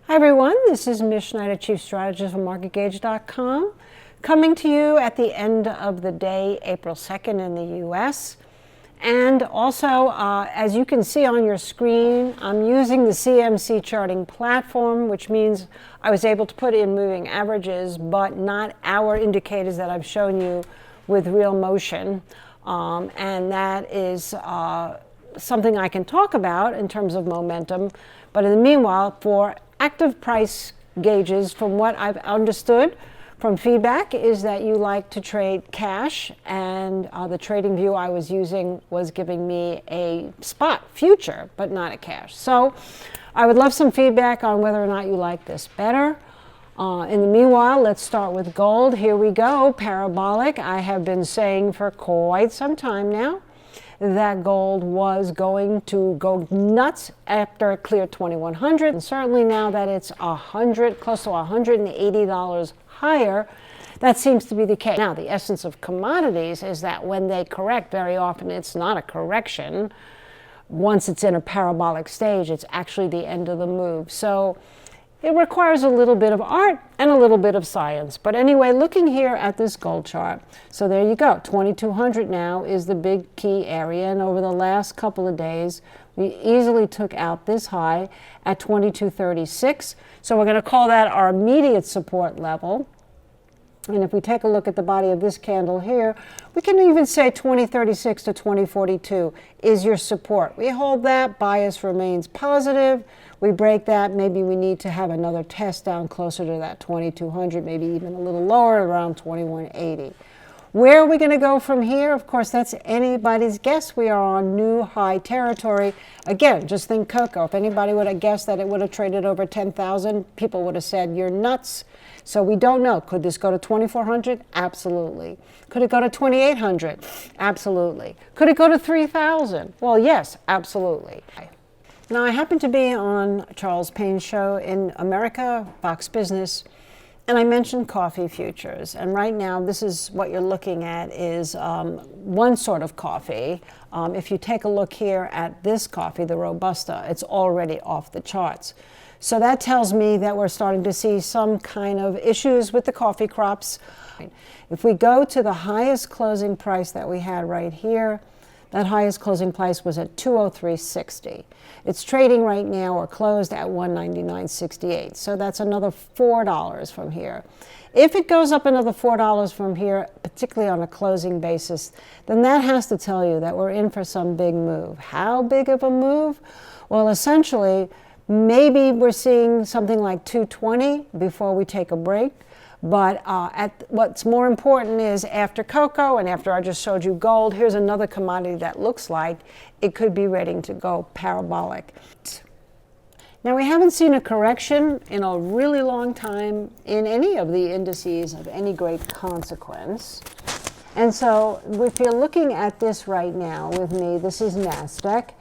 Hi everyone, this is Mish Schneider, Chief Strategist from MarketGauge.com, coming to you at the end of the day, April 2nd in the U.S. And also, as you can see on your screen, I'm using the CMC charting platform, which means I was able to put in moving averages, but not our indicators that I've shown you with real motion. And that is something I can talk about in terms of momentum. But in the meanwhile, for active price gauges, from what I've understood from feedback, is that you like to trade cash, and the trading view I was using was giving me a spot future, but not a cash. So I would love some feedback on whether or not you like this better. In the meanwhile, let's start with gold. Here we go, parabolic. I have been saying for quite some time now that gold was going to go nuts after it cleared 2100, and certainly now that it's close to $180 higher, that seems to be the case. Now, the essence of commodities is that when they correct, very often it's not a correction. Once it's in a parabolic stage, it's actually the end of the move. So it requires a little bit of art and a little bit of science. But anyway, looking here at this gold chart, so there you go, 2200 now is the big key area, and over the last couple of days, we easily took out this high at 2236. So we're going to call that our immediate support level. And if we take a look at the body of this candle here, we can even say 2036 to 2042 is your support. We hold that, bias remains positive. We break that, maybe we need to have another test down closer to that 2200, maybe even a little lower, around 2180. Where are we going to go from here? Of course, that's anybody's guess. We are on new high territory. Again, just think cocoa. If anybody would have guessed that it would have traded over 10,000, people would have said, you're nuts. So we don't know. Could this go to 2,400? Absolutely. Could it go to 2,800? Absolutely. Could it go to 3,000? Well, yes, absolutely. Now, I happen to be on Charles Payne's show in America, Fox Business, and I mentioned coffee futures. And right now, this is what you're looking at is one sort of coffee. If you take a look here at this coffee, the Robusta, it's already off the charts. So that tells me that we're starting to see some kind of issues with the coffee crops. If we go to the highest closing price that we had right here, that highest closing price was at 203.60. It's trading right now or closed at 199.68. So that's another $4 from here. If it goes up another $4 from here, particularly on a closing basis, then that has to tell you that we're in for some big move. How big of a move? Well, essentially, maybe we're seeing something like 220 before we take a break. But what's more important is after cocoa and after I just showed you gold, here's another commodity that looks like it could be ready to go parabolic. Now, we haven't seen a correction in a really long time in any of the indices of any great consequence. And so if you're looking at this right now with me, this is Nasdaq.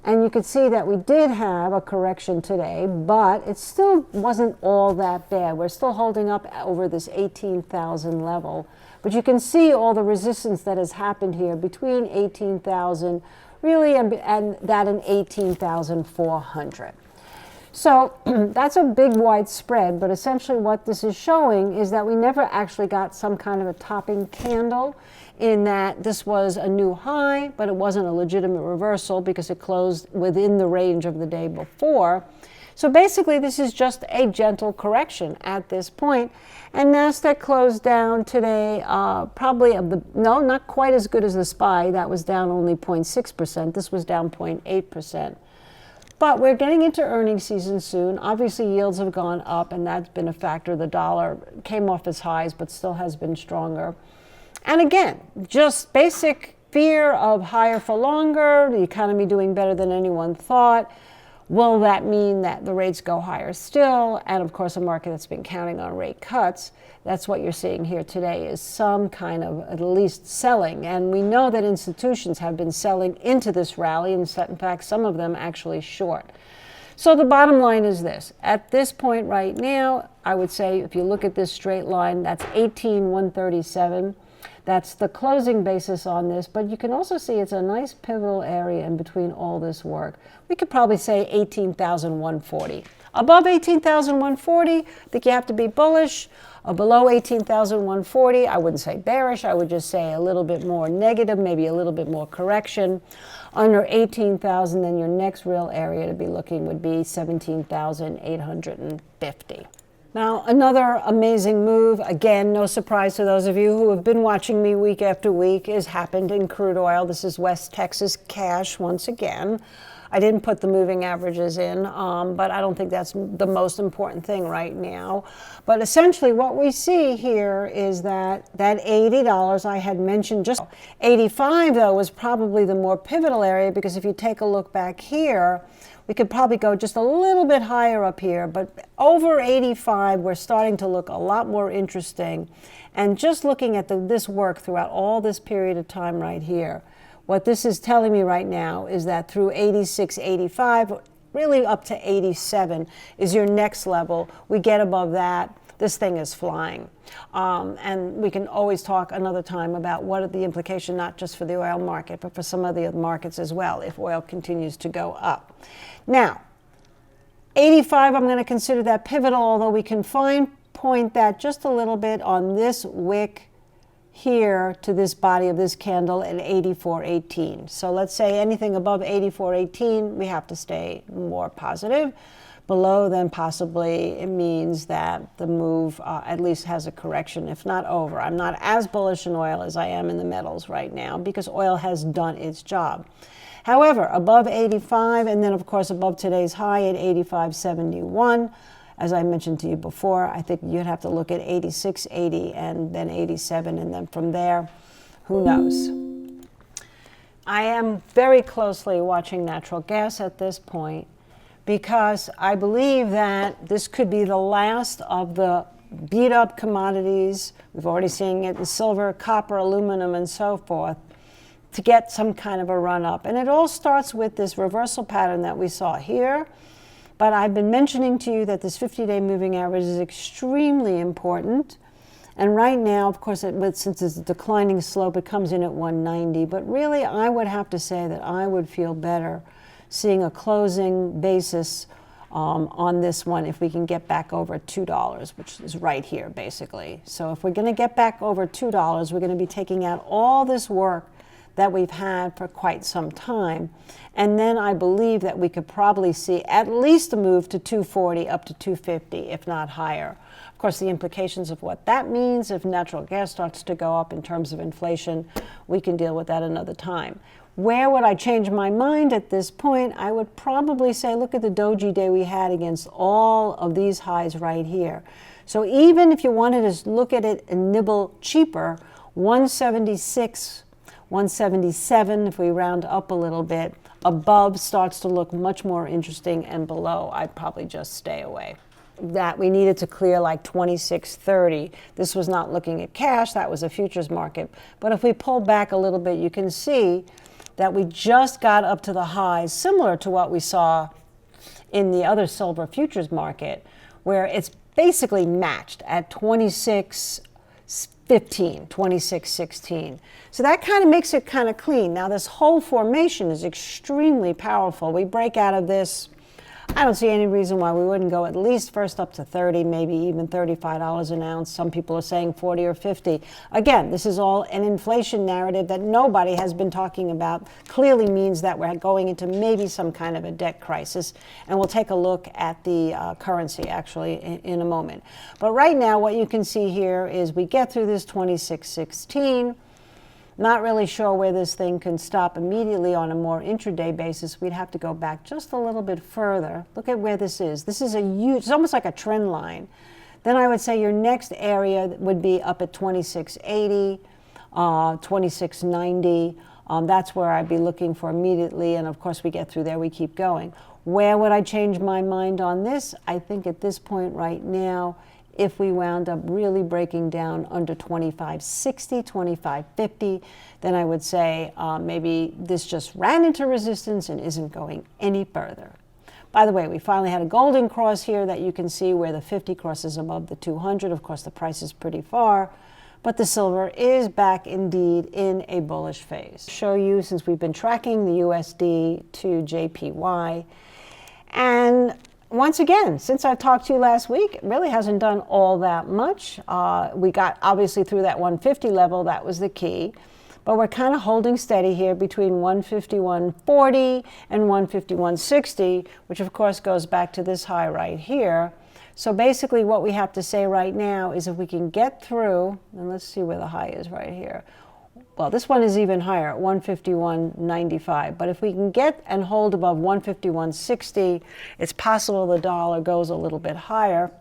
And you can see that we did have a correction today, but it still wasn't all that bad. We're still holding up over this 18,000 level. But you can see all the resistance that has happened here between 18,000 really and that and 18,400. So that's a big wide spread, but essentially what this is showing is that we never actually got some kind of a topping candle, in that this was a new high, but it wasn't a legitimate reversal because it closed within the range of the day before. So basically this is just a gentle correction at this point. And Nasdaq closed down today probably not quite as good as the SPY. That was down only 0.6%. This was down 0.8%. But we're getting into earnings season soon. Obviously, yields have gone up, and that's been a factor. The dollar came off its highs, but still has been stronger. And again, just basic fear of higher for longer, the economy doing better than anyone thought. Will that mean that the rates go higher still? And of course, a market that's been counting on rate cuts. That's what you're seeing here today, is some kind of at least selling. And we know that institutions have been selling into this rally, and in fact, some of them actually short. So the bottom line is this. At this point right now, I would say if you look at this straight line, that's 18,137. That's the closing basis on this, but you can also see it's a nice pivotal area in between all this work. We could probably say 18,140. Above 18,140, I think you have to be bullish. Below 18,140, I wouldn't say bearish. I would just say a little bit more negative, maybe a little bit more correction. Under 18,000, then your next real area to be looking would be 17,850. Now, another amazing move, again, no surprise to those of you who have been watching me week after week, has happened in crude oil. This is West Texas cash once again. I didn't put the moving averages in, but I don't think that's the most important thing right now. But essentially what we see here is that $80 I had mentioned, just 85 though was probably the more pivotal area, because if you take a look back here, we could probably go just a little bit higher up here, but over 85, we're starting to look a lot more interesting. And just looking at this work throughout all this period of time right here, what this is telling me right now is that through 86, 85, really up to 87 is your next level. We get above that, this thing is flying. And we can always talk another time about what are the implications, not just for the oil market, but for some of the other markets as well, if oil continues to go up. Now, 85, I'm going to consider that pivotal, although we can fine point that just a little bit on this wick here to this body of this candle at 84.18. So let's say anything above 84.18, we have to stay more positive. Below, then possibly it means that the move at least has a correction, if not over. I'm not as bullish in oil as I am in the metals right now, because oil has done its job. However, above 85, and then of course above today's high at 85.71, as I mentioned to you before, I think you'd have to look at 86, 80, and then 87, and then from there, who knows? I am very closely watching natural gas at this point, because I believe that this could be the last of the beat up commodities. We've already seen it in silver, copper, aluminum, and so forth, to get some kind of a run up. And it all starts with this reversal pattern that we saw here. But I've been mentioning to you that this 50-day moving average is extremely important. And right now, of course, since it's a declining slope, it comes in at 190. But really, I would have to say that I would feel better seeing a closing basis on this one if we can get back over $2, which is right here, basically. So if we're going to get back over $2, we're going to be taking out all this work that we've had for quite some time. And then I believe that we could probably see at least a move to 240 up to 250, if not higher. Of course, the implications of what that means if natural gas starts to go up in terms of inflation, we can deal with that another time. Where would I change my mind at this point? I would probably say, look at the doji day we had against all of these highs right here. So even if you wanted to look at it and nibble cheaper, 176, 177, if we round up a little bit, above starts to look much more interesting, and below, I'd probably just stay away. That we needed to clear like 26.30. This was not looking at cash, that was a futures market. But if we pull back a little bit, you can see that we just got up to the highs, similar to what we saw in the other silver futures market, where it's basically matched at 26.15, 26.16. So that kind of makes it kind of clean. Now this whole formation is extremely powerful. We break out of this, I don't see any reason why we wouldn't go at least first up to 30, maybe even $35 an ounce. Some people are saying 40 or 50. Again, this is all an inflation narrative that nobody has been talking about. Clearly means that we're going into maybe some kind of a debt crisis. And we'll take a look at the currency actually in a moment. But right now, what you can see here is we get through this 26.16. Not really sure where this thing can stop immediately on a more intraday basis. We'd have to go back just a little bit further. Look at where this is. This is a huge, it's almost like a trend line. Then I would say your next area would be up at 26.80, 26.90. That's where I'd be looking for immediately. And of course, we get through there, we keep going. Where would I change my mind on this? I think at this point right now, if we wound up really breaking down under 25.60, 25.50, then I would say maybe this just ran into resistance and isn't going any further. By the way, we finally had a golden cross here that you can see where the 50 crosses above the 200. Of course, the price is pretty far, but the silver is back indeed in a bullish phase. Show you, since we've been tracking the USD to JPY, and once again, since I talked to you last week, it really hasn't done all that much. We got obviously through that 150 level, that was the key. But we're kind of holding steady here between 151.40 and 151.60, which of course goes back to this high right here. So basically what we have to say right now is if we can get through, and let's see where the high is right here. Well, this one is even higher at 151.95. But if we can get and hold above 151.60, it's possible the dollar goes a little bit higher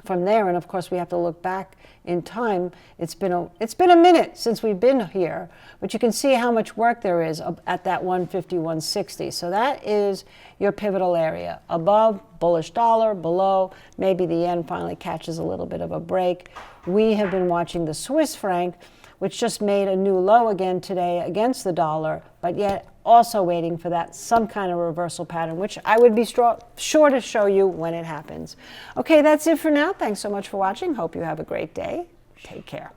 from there. And of course, we have to look back in time. It's been a minute since we've been here, but you can see how much work there is at that 151.60. So that is your pivotal area. Above, bullish dollar; below, maybe the yen finally catches a little bit of a break. We have been watching the Swiss franc, which just made a new low again today against the dollar, but yet also waiting for that some kind of reversal pattern, which I would be sure to show you when it happens. Okay, that's it for now. Thanks so much for watching. Hope you have a great day. Take care.